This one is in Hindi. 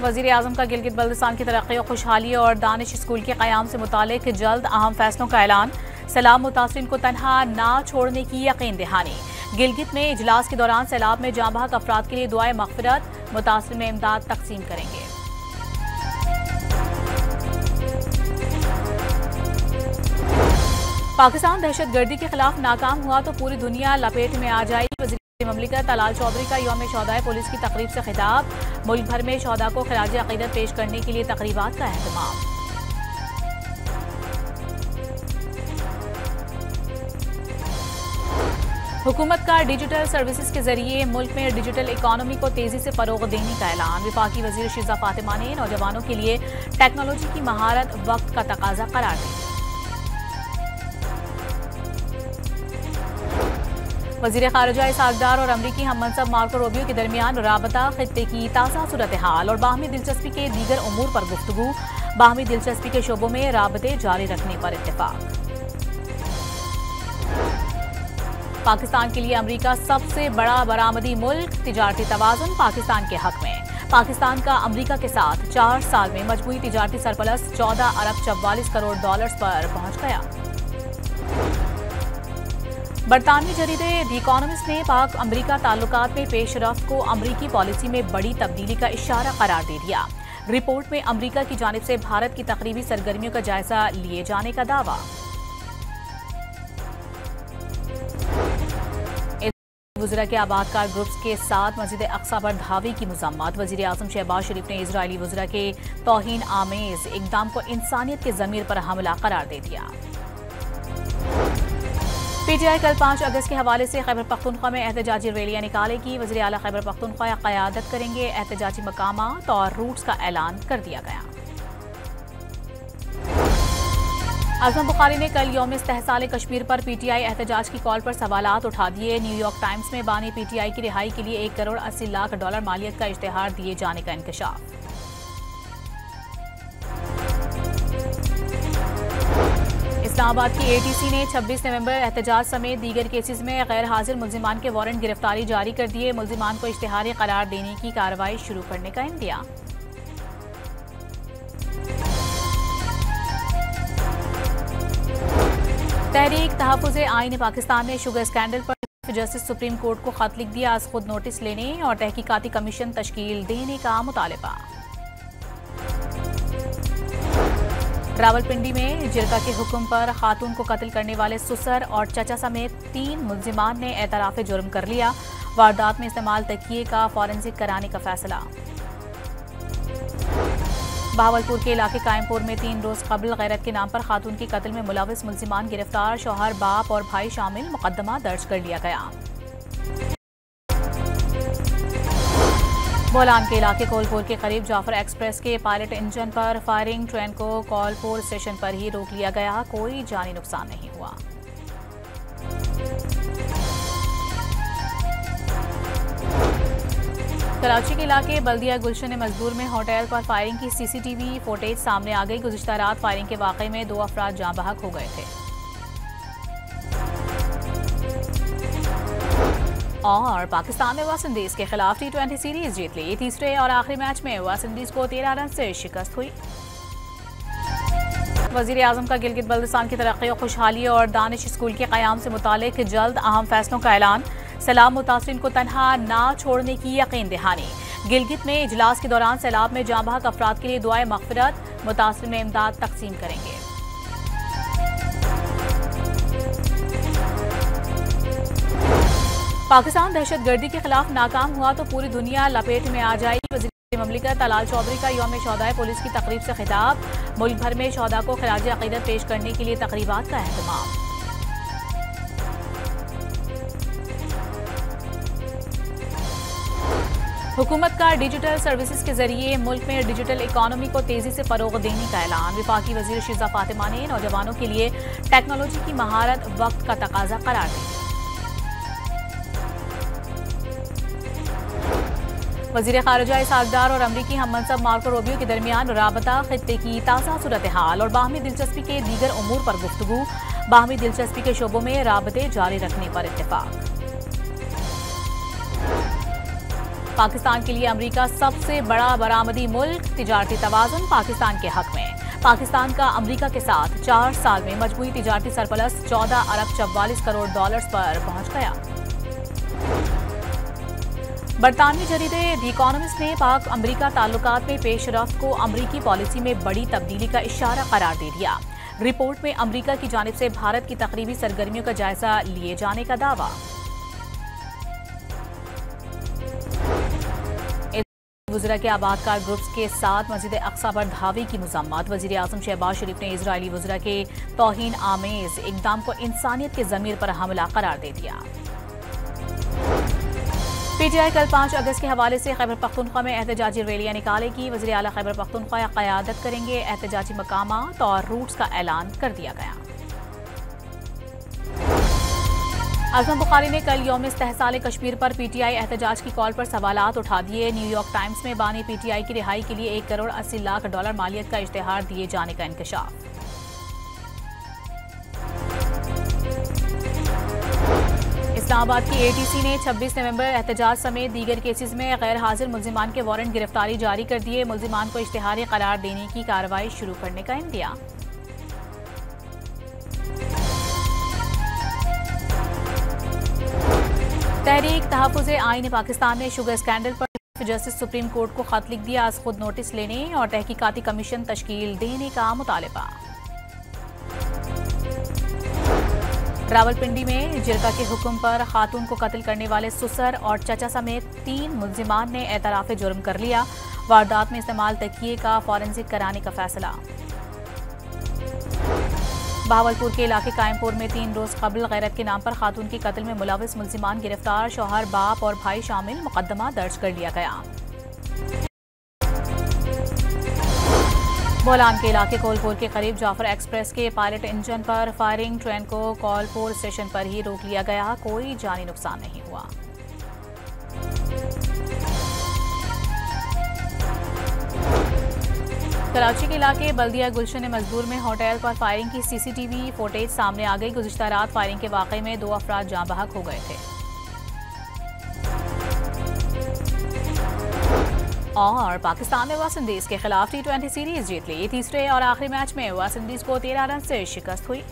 वज़ीर आज़म का गिलगित बल्तिस्तान की तरक्की और खुशहाली और दानिश स्कूल के क़याम से मुतालिक जल्द अहम फैसलों का ऐलान। सैलाब मुतासरीन को तनहा ना छोड़ने की यकीन दहानी। गिलगित में इजलास के दौरान सैलाब में जाँ बहक अफराद के लिए दुआए मग़फ़िरत, मुतासरीन में इमदाद तकसीम करेंगे। पाकिस्तान दहशतगर्दी के खिलाफ नाकाम हुआ तो पूरी दुनिया लपेट में आ जाएगी। वज़ीर ममलिकत तलाल चौधरी का यौम शहदाए पुलिस की तकरीब से खिताब। मुल्क भर में शहदा को खिराज अक़ीदत पेश करने के लिए तकरीबात का एहतमाम। हुकूमत का डिजिटल सर्विसेज के जरिए मुल्क में डिजिटल इकॉनमी को तेजी से फरोग देने का ऐलान। वफाकी वज़ीर शीज़ा फातिमा ने नौजवानों के लिए टेक्नोलॉजी की महारत वक्त का तकाजा करार दी। वज़ीर ख़ारिजा इसहाक़ डार और अमरीकी हम मनसब मार्को रूबियो के दरमियान राबता, खित्ते की ताज़ा सूरत हाल और बाहमी दिलचस्पी के दीगर उमूर पर गुफ्तगू। बाहमी दिलचस्पी के शोबों में राबते जारी रखने पर इत्तेफाक। पाकिस्तान के लिए अमरीका सबसे बड़ा बरामदी मुल्क, तिजारती तवाज़ुन पाकिस्तान के हक में। पाकिस्तान का अमरीका के साथ 4 साल में मजमूई तिजारती सरप्लस 14 अरब 44 करोड़ डॉलर्स पर पहुंच गया। बरतानवी जरीदे द इकोनॉमिस्ट ने पाक अमरीका ताल्लुकात में पेशरफ्त को अमरीकी पॉलिसी में बड़ी तब्दीली का इशारा करार दे दिया। रिपोर्ट में अमरीका की जानिब से भारत की तकरीबी सरगर्मियों का जायजा लिए जाने का दावा। वज़ीरा के आबादकार ग्रुप्स के साथ मस्जिद अक्सा पर धावे की मज़म्मत। वज़ीर आज़म शहबाज शरीफ ने इजरायली वज़ीरा के तौहीन आमेज इक़दाम को इंसानियत के ज़मीर पर हमला करार दे दिया। पीटीआई कल 5 अगस्त के हवाले से खैबर पख्तूनख्वा में एहतजाजी रैलियां निकालेगी। वज़ीर आला खैबर पख्तूनख्वा क़यादत करेंगे। एहतजाजी मकामात और रूट्स का ऐलान कर दिया गया। आज़म बुखारी ने कल यौम इस्तेहसाल कश्मीर पर पीटीआई एहतजाज की कॉल पर सवालात उठा दिए। न्यूयॉर्क टाइम्स में बानी पीटीआई की रिहाई के लिए $1 करोड़ 80 लाख मालियत का इश्तेहार दिए जाने का इंकशाफ। इस्लामाबाद की एटीसी ने 26 नवंबर एहतजाज समेत दीगर केसेस में गैर हाजिर मुल्जिमान के वारंट गिरफ्तारी जारी कर दिए। मुल्जिमान को इश्तेहारी करार देने की कार्रवाई शुरू करने का इंदिया। तहरीक तहफ़्फ़ुज़ आईन पाकिस्तान ने शुगर स्कैंडल पर जस्टिस सुप्रीम कोर्ट को खत लिख दिया। आज खुद नोटिस लेने और तहकीकाती कमीशन तश्कील देने का मुतालबा। रावलपिंडी में जिरगा के हुक्म पर खातून को कत्ल करने वाले सुसर और चचा समेत 3 मुल्जिमान ने एतराफ़ जुर्म कर लिया। वारदात में इस्तेमाल तकिए का फॉरेंसिक कराने का फैसला। बहावलपुर के इलाके कायमपुर में 3 रोज कबल गैरत के नाम पर खातून के कत्ल में मुलविस मुल्जिमान गिरफ्तार। शौहर, बाप और भाई शामिल। मुकदमा दर्ज कर लिया गया। बोलान के इलाके कोलपुर के करीब जाफर एक्सप्रेस के पायलट इंजन पर फायरिंग। ट्रेन को कोलपुर स्टेशन पर ही रोक लिया गया। कोई जानी नुकसान नहीं हुआ। कराची के इलाके बल्दिया गुलशन मजदूर में होटल पर फायरिंग की सीसीटीवी फुटेज सामने आ गई। गुज़िश्ता रात फायरिंग के वाक़े में 2 अफराद जाँ बहक हो गए थे। और पाकिस्तान ने वेस्ट इंडीज के खिलाफ T20 सीरीज जीत ली। तीसरे और आखिरी मैच में वेस्ट इंडीज को 13 रन से शिकस्त हुई। वज़ीर आज़म का गिलगित बल्तिस्तान की तरक्की और खुशहाली और दानिश स्कूल के क़याम से मुतालिक जल्द अहम फैसलों का ऐलान। सैलाब मुतासरीन को तनहा ना छोड़ने की यकीन दहानी। गिलगित में इजलास के दौरान सैलाब में जाँ बहक अफराद के लिए दुआए मग़फ़िरत, मुतासरीन में इमदाद तकसीम करेंगे। पाकिस्तान दहशतगर्दी के खिलाफ नाकाम हुआ तो पूरी दुनिया लपेट में आ जाएगी। वज़ीर ममलिकत तलाल चौधरी का यौम शहदाए पुलिस की तकरीब से खिताब। मुल्क भर में शहदा को खिराज अक़ीदत पेश करने के लिए तकरीबात का एहतमाम। हुकूमत का डिजिटल सर्विसेज के जरिए मुल्क में डिजिटल इकॉनमी को तेजी से फरोग देने का ऐलान। वफाकी वज़ीर शीज़ा फातिमा ने नौजवानों के लिए टेक्नोलॉजी की महारत वक्त का तकाजा करार दी। वज़ीर ख़ारिजा इसहाक़ डार और अमरीकी हम मनसब मार्को रूबियो के दरमियान राबता, खित्ते की ताज़ा सूरत हाल और बाहमी दिलचस्पी के दीगर उमूर पर गुफ्तगू। बाहमी दिलचस्पी के शोबों में राबते जारी रखने पर इत्तेफाक। पाकिस्तान के लिए अमेरिका सबसे बड़ा बरामदी मुल्क, तिजारती तवाज़ुन पाकिस्तान के हक में। पाकिस्तान का अमेरिका के साथ 4 साल में मजमूई तिजारती सरप्लस 14 अरब 44 करोड़ डॉलर्स पर पहुंच गया। बरतानवी जरीदे द इकोनॉमिस्ट ने पाक अमेरिका ताल्लुकात में पेशरफ्त को अमरीकी पॉलिसी में बड़ी तब्दीली का इशारा करार दे दिया। रिपोर्ट में अमेरिका की जानिब से भारत की तकरीबी सरगर्मियों का जायजा लिए जाने का दावा। वज़ीरा के आबादकार ग्रुप्स के साथ मस्जिद अक्सा पर धावे की मज़म्मत। वज़ीर आज़म शहबाज शरीफ ने इजरायली वज़ीरा के तौहीन आमेज इक़दाम को इंसानियत के ज़मीर पर हमला करार दे दिया। पीटीआई कल 5 अगस्त के हवाले से खैबर पख्तूनख्वा में एहतजाजी रैलियां निकालेगी। वज़ीर आला खैबर पख्तूनख्वा क़यादत करेंगे। एहतजाजी मकामात और रूट्स का ऐलान कर दिया गया। आज़म बुखारी ने कल यौम इस्तेहसाल कश्मीर पर पीटीआई एहतजाज की कॉल पर सवालात उठा दिए। न्यूयॉर्क टाइम्स में बानी पीटीआई की रिहाई के लिए $1 करोड़ 80 लाख मालियत का इश्तेहार दिए जाने का इंकशाफ। इस्लामाबाद की एटीसी ने 26 नवंबर एहतजाज समेत दीगर केसेस में गैर हाजिर मुल्जिमान के वारंट गिरफ्तारी जारी कर दिए। मुल्जिमान को इश्तेहारी करार देने की कार्रवाई शुरू करने का इंदिया। तहरीक तहफ़्फ़ुज़े आईन पाकिस्तान ने शुगर स्कैंडल पर चीफ जस्टिस सुप्रीम कोर्ट को खत लिख दिया। आज खुद नोटिस लेने और तहकीकाती कमीशन तश्कील देने का मुतालबा। रावलपिंडी में जिरगा के हुक्म पर खातून को कत्ल करने वाले सुसर और चचा समेत 3 मुल्जिमान ने एतराफ़े जुर्म कर लिया। वारदात में इस्तेमाल तकिए का फॉरेंसिक कराने का फैसला। बहावलपुर के इलाके कायमपुर में 3 रोज कबल गैरत के नाम पर खातून के कत्ल में मुलविस मुल्जिमान गिरफ्तार। शौहर, बाप और भाई शामिल। मुकदमा दर्ज कर लिया गया। बोलान के इलाके कोलपुर के करीब जाफर एक्सप्रेस के पायलट इंजन पर फायरिंग। ट्रेन को कोलपुर स्टेशन पर ही रोक लिया गया। कोई जानी नुकसान नहीं हुआ। कराची के इलाके बल्दिया गुलशन मजदूर में होटल पर फायरिंग की सीसीटीवी फुटेज सामने आ गई। गुज़िश्ता रात फायरिंग के वाक़े में 2 अफराद जाँ बहक हो गए थे। और पाकिस्तान ने वेस्ट इंडीज के खिलाफ T20 सीरीज जीत ली। तीसरे और आखिरी मैच में वेस्ट इंडीज को 13 रन से शिकस्त हुई।